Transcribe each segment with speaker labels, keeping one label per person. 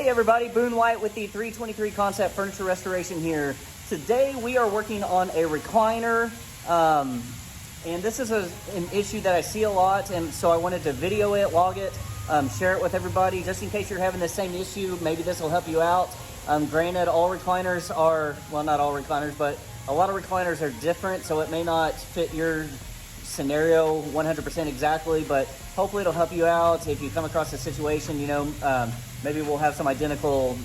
Speaker 1: Hey everybody, Boone White with the 323 Concept Furniture Restoration here. Today we are working on a recliner, and this is an issue that I see a lot, and so I wanted to video it, log it, share it with everybody, just in case you're having the same issue. Maybe this will help you out. Granted, all recliners are, well, not all recliners, but a lot of recliners are different, so it may not fit your scenario 100% exactly, but hopefully it'll help you out. If you come across a situation, you know, maybe we'll have some identical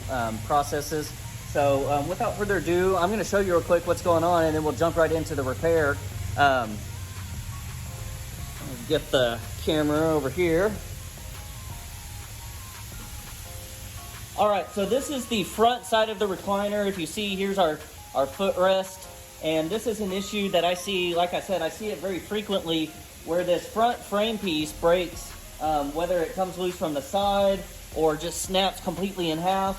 Speaker 1: processes. So without further ado, I'm going to show you real quick what's going on, and then we'll jump right into the repair. Get the camera over here. All right, so this is the front side of the recliner. If you see, here's our footrest. And this is an issue that I see, like I said, I see it very frequently where this front frame piece breaks, whether it comes loose from the side or just snaps completely in half.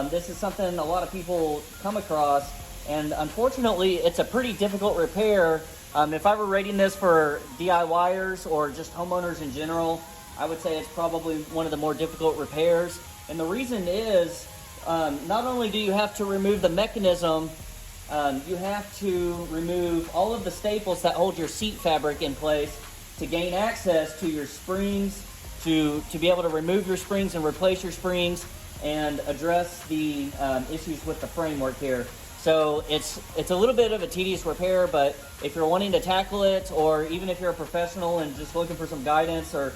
Speaker 1: This is something a lot of people come across, and unfortunately, it's a pretty difficult repair. If I were rating this for DIYers or just homeowners in general, I would say it's probably one of the more difficult repairs. And the reason is, not only do you have to remove the mechanism, you have to remove all of the staples that hold your seat fabric in place to gain access to your springs, to be able to remove your springs and replace your springs and address the issues with the framework here. So it's a little bit of a tedious repair, but if you're wanting to tackle it, or even if you're a professional and just looking for some guidance or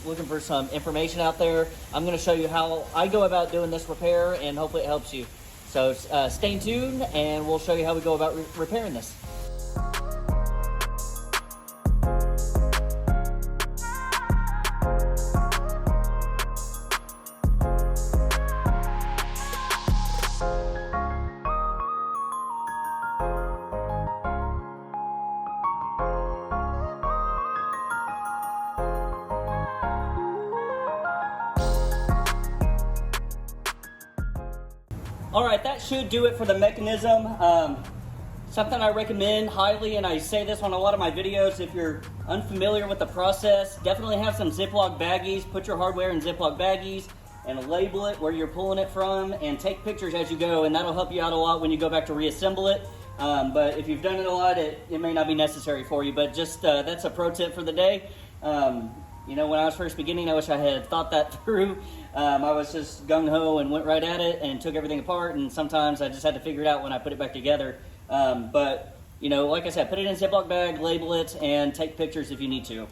Speaker 1: looking for some information out there, I'm going to show you how I go about doing this repair, and hopefully it helps you. So stay tuned, and we'll show you how we go about repairing this. All right, that should do it for the mechanism. Something I recommend highly, and I say this on a lot of my videos, if you're unfamiliar with the process, definitely have some Ziploc baggies. Put your hardware in Ziploc baggies and label it where you're pulling it from, and take pictures as you go, and that'll help you out a lot when you go back to reassemble it. But if you've done it a lot, it may not be necessary for you, but just that's a pro tip for the day. You know, when I was first beginning, I wish I had thought that through. I was just gung-ho and went right at it and took everything apart, and sometimes I just had to figure it out when I put it back together. But, you know, like I said, put it in a Ziploc bag, label it, and take pictures if you need to.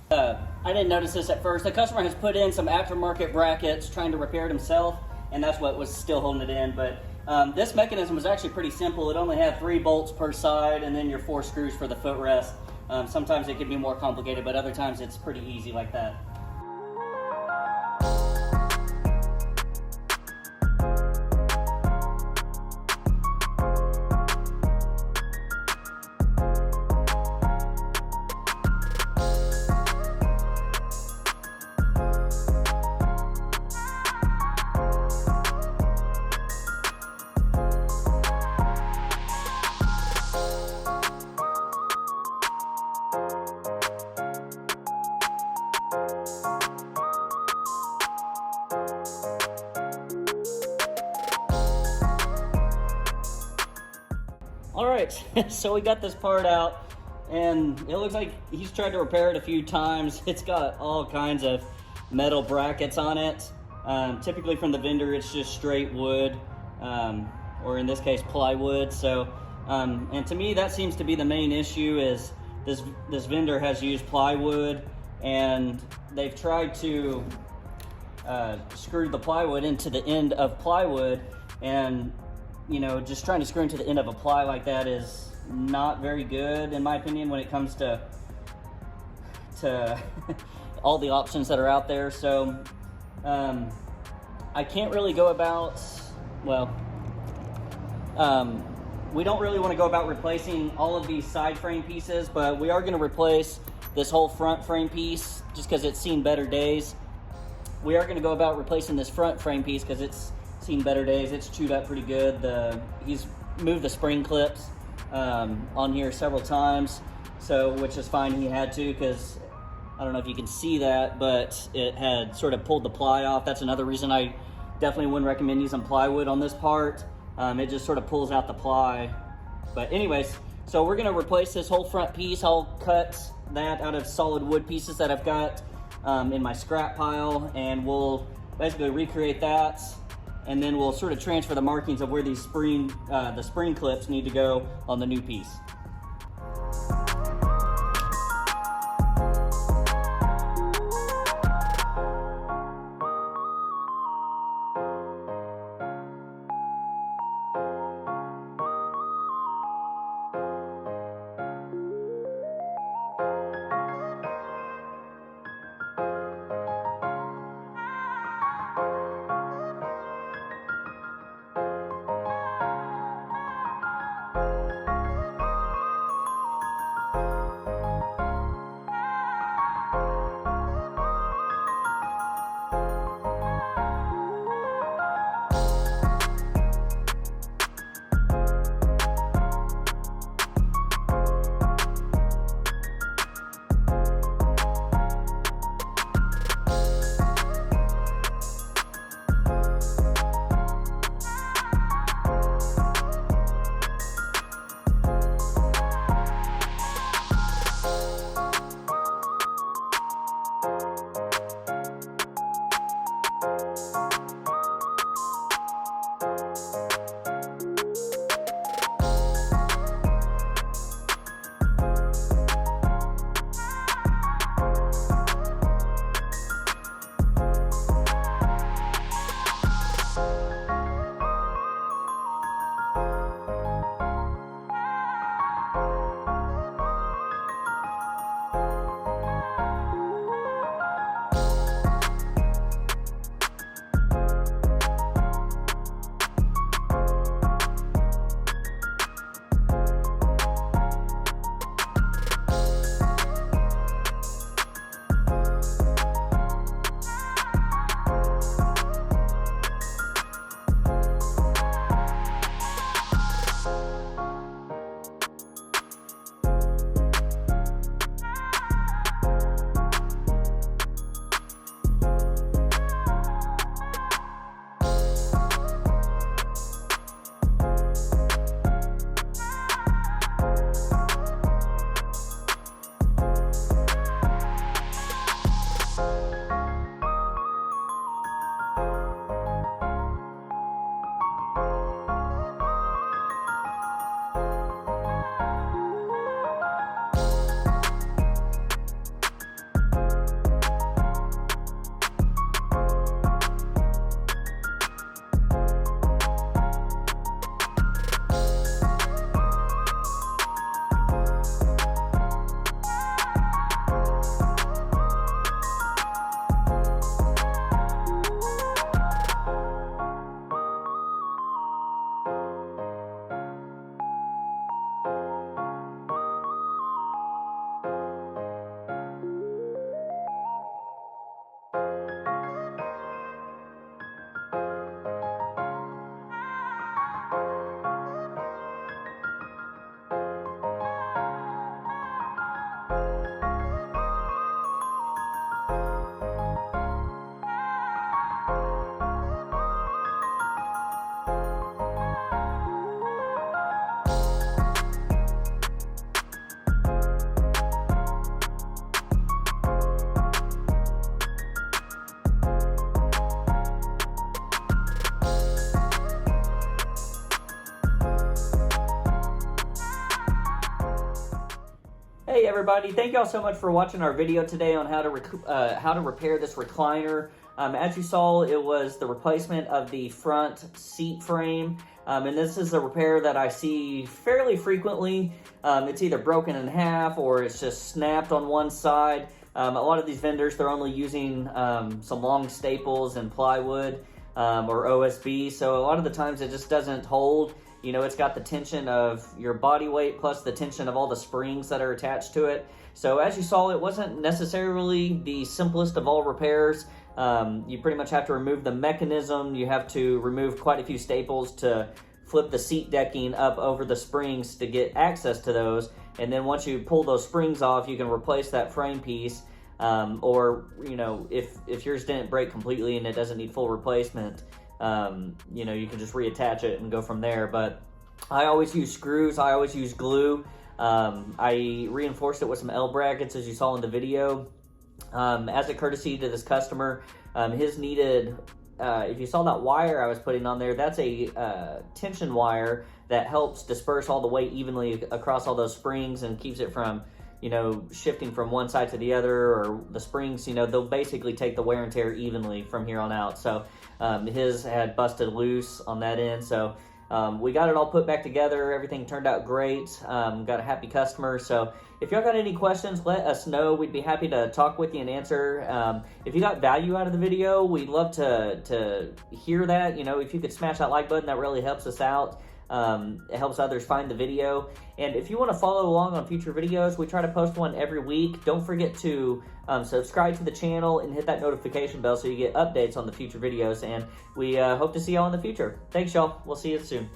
Speaker 1: I didn't notice this at first. The customer has put in some aftermarket brackets trying to repair it himself, and that's what was still holding it in. But this mechanism was actually pretty simple. It only had 3 bolts per side and then your 4 screws for the footrest. Sometimes it can be more complicated, but other times it's pretty easy like that. All right, so we got this part out, and it looks like he's tried to repair it a few times. It's got all kinds of metal brackets on it. Typically from the vendor, it's just straight wood, or in this case, plywood. So, and to me, that seems to be the main issue, is this vendor has used plywood, and they've tried to screw the plywood into the end of plywood, and you know, just trying to screw into the end of a ply like that is not very good, in my opinion, when it comes to all the options that are out there. So I can't really go about, well, we don't really want to go about replacing all of these side frame pieces, but we are going to replace this whole front frame piece just because it's seen better days. We are going to go about replacing this front frame piece because it's seen better days. It's chewed up pretty good. He's moved the spring clips on here several times, so which is fine. He had to, because I don't know if you can see that, but it had sort of pulled the ply off. That's another reason I definitely wouldn't recommend using plywood on this part. It just sort of pulls out the ply. But anyways, so we're gonna replace this whole front piece. I'll cut that out of solid wood pieces that I've got in my scrap pile, and we'll basically recreate that, and then we'll sort of transfer the markings of where these the spring clips need to go on the new piece. Hey everybody, thank y'all so much for watching our video today on how to repair this recliner. As you saw, it was the replacement of the front seat frame, and this is a repair that I see fairly frequently. It's either broken in half or it's just snapped on one side. A lot of these vendors, they're only using some long staples and plywood or OSB, so a lot of the times it just doesn't hold. You know, it's got the tension of your body weight plus the tension of all the springs that are attached to it. So as you saw, it wasn't necessarily the simplest of all repairs. You pretty much have to remove the mechanism. You have to remove quite a few staples to flip the seat decking up over the springs to get access to those. And then once you pull those springs off, you can replace that frame piece. or if yours didn't break completely and it doesn't need full replacement, you can just reattach it and go from there. But I always use screws. I always use glue. I reinforced it with some L brackets, as you saw in the video. As a courtesy to this customer, his needed, if you saw that wire I was putting on there, that's a tension wire that helps disperse all the weight evenly across all those springs and keeps it from, shifting from one side to the other, or the springs, they'll basically take the wear and tear evenly from here on out. So his had busted loose on that end. So we got it all put back together. Everything turned out great. Got a happy customer. So if y'all got any questions, let us know. We'd be happy to talk with you and answer. If you got value out of the video, we'd love to hear that. If you could smash that like button, that really helps us out. It helps others find the video. And if you want to follow along on future videos, we try to post one every week. Don't forget to subscribe to the channel and hit that notification bell so you get updates on the future videos. And we hope to see y'all in the future. Thanks, y'all. We'll see you soon.